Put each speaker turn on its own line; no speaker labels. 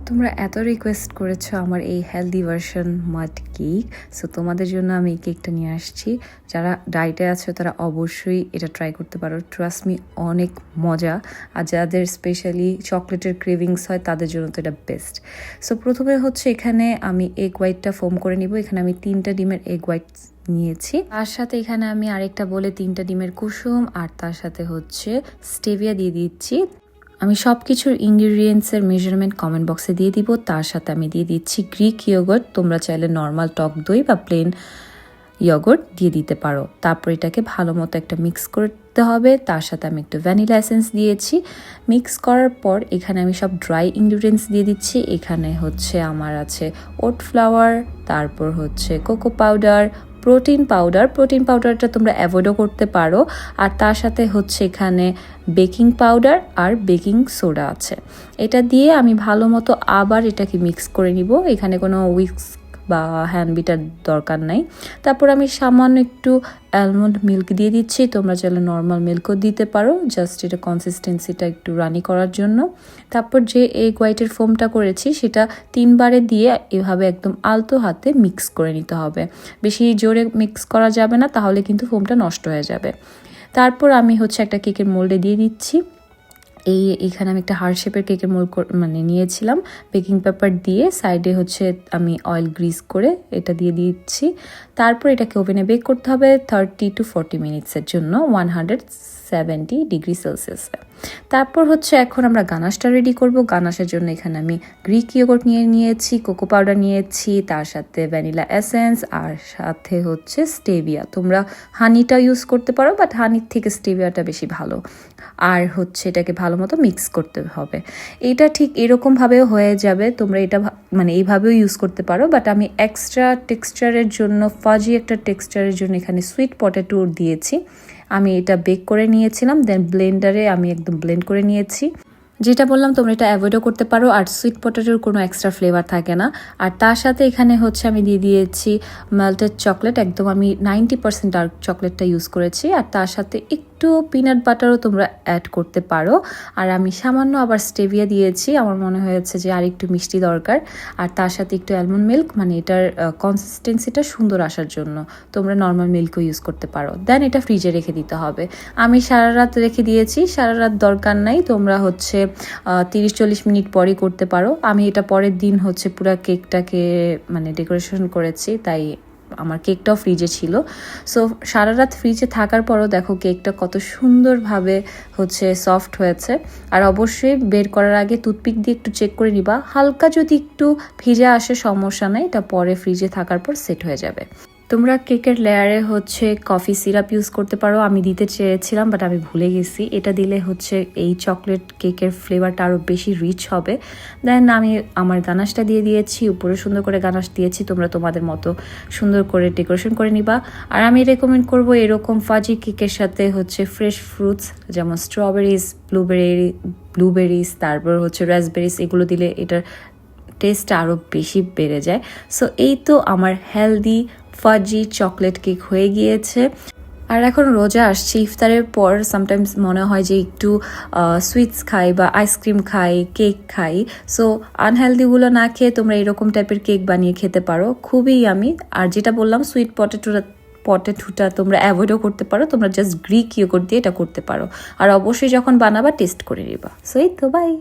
তোমরা এত রিকোয়েস্ট করেছো আমার এই হেলদি ভার্সন মাড কেক, সো তোমাদের জন্য আমি এই কেকটা নিয়ে আসছি। যারা ডায়েটে আছো তারা অবশ্যই এটা ট্রাই করতে পারো, ট্রাস্ট মি অনেক মজা। আর যাদের স্পেশালি চকলেটের ক্রেভিংস হয় তাদের জন্য তো এটা বেস্ট। সো প্রথমে হচ্ছে এখানে আমি এগ হোয়াইটটা ফোম করে নিব। এখানে আমি 3টা ডিমের এগ হোয়াইট নিয়েছি, তার সাথে এখানে আমি আরেকটা বলে 3টা ডিমের কুসুম আর তার সাথে হচ্ছে স্টেভিয়া দিয়ে দিচ্ছি। আমি সব কিছুর ইনগ্রিডিয়েন্টসের মেজারমেন্ট কমেন্ট বক্সে দিয়ে দিব। তার সাথে আমি দিয়ে দিচ্ছি গ্রিক ইয়োগর্ট, তোমরা চাইলে নর্মাল টক দই বা প্লেন ইয়োগর্ট দিয়ে দিতে পারো। তারপর এটাকে ভালো মতো একটা মিক্স করতে হবে। তার সাথে আমি একটু ভ্যানিলা এসেন্স দিয়েছি। মিক্স করার পর এখানে আমি সব ড্রাই ইনগ্রিডিয়েন্টস দিয়ে দিচ্ছি। এখানে হচ্ছে আমার আছে ওট ফ্লাওয়ার, তারপর হচ্ছে কোকো পাউডার, প্রোটিন পাউডারটা তোমরা অ্যাভয়েডও করতে পারো। আর তার সাথে হচ্ছে এখানে বেকিং পাউডার আর বেকিং সোডা আছে। এটা দিয়ে আমি ভালো মতো আবার এটাকে মিক্স করে নিব। এখানে কোনো উইক্স বা হ্যান্ড বিটার দরকার নাই। তারপর আমি সামান্য একটু অ্যালমন্ড মিল্ক দিয়ে দিচ্ছি, তোমরা চাইলে নর্মাল মিল্কও দিতে পারো, জাস্ট এটা কনসিস্টেন্সিটা একটু রানি করার জন্য। তারপর যে এগ হোয়াইটের ফোমটা করেছি সেটা 3বারে দিয়ে এভাবে একদম আলতো হাতে মিক্স করে নিতে হবে। বেশি জোরে মিক্স করা যাবে না, তাহলে কিন্তু ফোমটা নষ্ট হয়ে যাবে। তারপর আমি হচ্ছে একটা কেকের মোল্ডে দিয়ে দিচ্ছি। এখানে আমি একটা হার্ট শেপের কেকের মোল্ড নিয়েছিলাম। বেকিং পেপার দিয়ে সাইডে হচ্ছে আমি অয়েল গ্রিস করে এটা দিয়ে দিচ্ছি। তারপর এটাকে ওভেনে বেক করতে হবে 30 to 40 মিনিটসের জন্য 170 ডিগ্রি সেলসিয়াসে। তারপর হচ্ছে এখন আমরা গানাশটা রেডি করব। গানাশের জন্য এখানে আমি গ্রিক ইয়োগর্ট নিয়েছি, কোকো পাউডার নিয়েছি, তার সাথে ভ্যানিলা এসেন্স আর সাথে হচ্ছে স্টেভিয়া। তোমরা হানিটা ইউজ করতে পারো, বাট হানির থেকে স্টেভিয়াটা বেশি ভালো। আর হচ্ছে এটাকে ভালো মতো মিক্স করতে হবে। এটা ঠিক এরকমভাবেও হয়ে যাবে, তোমরা এটা এইভাবেও ইউজ করতে পারো, বাট আমি এক্সট্রা টেক্সচারের জন্য ফাজি একটা টেক্সচারের জন্য এখানে সুইট পটেটো দিয়েছি। আমি এটা বেক করে নিয়েছিলাম, দেন ব্লেন্ডারে আমি একদম ব্লেন্ড করে নিয়েছি। যেটা বললাম তোমরা এটা অ্যাভয়েডও করতে পারো, আর সুইট পটেটোর কোনো এক্সট্রা ফ্লেভার থাকে না। আর তার সাথে এখানে হচ্ছে আমি দিয়ে দিয়েছি মেল্টেড চকলেট, একদম আমি 90% ডার্ক চকলেটটা ইউজ করেছি। আর তার সাথে একটু পিনাট বাটারও তোমরা অ্যাড করতে পারো। আর আমি সামান্য আবার স্টেভিয়া দিয়েছি, আমার মনে হয়েছে যে আর একটু মিষ্টি দরকার। আর তার সাথে একটু অ্যালমন্ড মিল্ক, এটার কনসিস্টেন্সিটা সুন্দর আসার জন্য তোমরা নর্মাল মিল্কও ইউজ করতে পারো। দেন এটা ফ্রিজে রেখে দিতে হবে। আমি সারা রাত রেখে দিয়েছি, সারা রাত দরকার নাই, তোমরা হচ্ছে 30-40 মিনিট পরই করতে পারো। আমি এটা পরের দিন হচ্ছে পুরো কেকটাকে ডেকোরেশন করেছি, তাই আমার কেকটাও ফ্রিজে ছিল। সো সারা রাত ফ্রিজে থাকার পরও দেখো কেকটা কত সুন্দরভাবে হচ্ছে সফট হয়েছে। আর অবশ্যই বের করার আগে টুথপিক দিয়ে একটু চেক করে নিবা, হালকা যদি একটু ভিজে আসে সমস্যা নাই, এটা পরে ফ্রিজে থাকার পর সেট হয়ে যাবে। তোমরা কেকের লেয়ারে হচ্ছে কফি সিরাপ ইউজ করতে পারো, আমি দিতে চেয়েছিলাম বাট আমি ভুলে গেছি। এটা দিলে হচ্ছে এই চকলেট কেকের ফ্লেভারটা আরও বেশি রিচ হবে। দেন আমি আমার গানাশটা দিয়ে দিয়েছি, উপরে সুন্দর করে গানাশ দিয়েছি। তোমরা তোমাদের মতো সুন্দর করে ডেকোরেশন করে নিবা। আর আমি রেকমেন্ড করবো এরকম ফাজি কেকের সাথে হচ্ছে ফ্রেশ ফ্রুটস যেমন স্ট্রবেরিজ, ব্লুবেরিজ, তারপর হচ্ছে রাসবেরিজ, এগুলো দিলে এটার টেস্টটা আরও বেশি বেড়ে যায়। সো এই তো আমার হেলদি ফাজি চকলেট কেক হয়ে গিয়েছে। আর এখন রোজা আসছে, ইফতারের পর সামটাইমস মনে হয় যে একটু সুইটস খাই বা আইসক্রিম খাই, কেক খাই। সো আনহেলদিগুলো না খেয়ে তোমরা এরকম টাইপের কেক বানিয়ে খেতে পারো, খুবই আমি। আর যেটা বললাম সুইট পটেটোটা তোমরা অ্যাভয়েডও করতে পারো, তোমরা জাস্ট গ্রিক ইয়োগর্ট দিয়ে এটা করতে পারো। আর অবশ্যই যখন বানাবা টেস্ট করে নিবা। সো এই তো, বাই।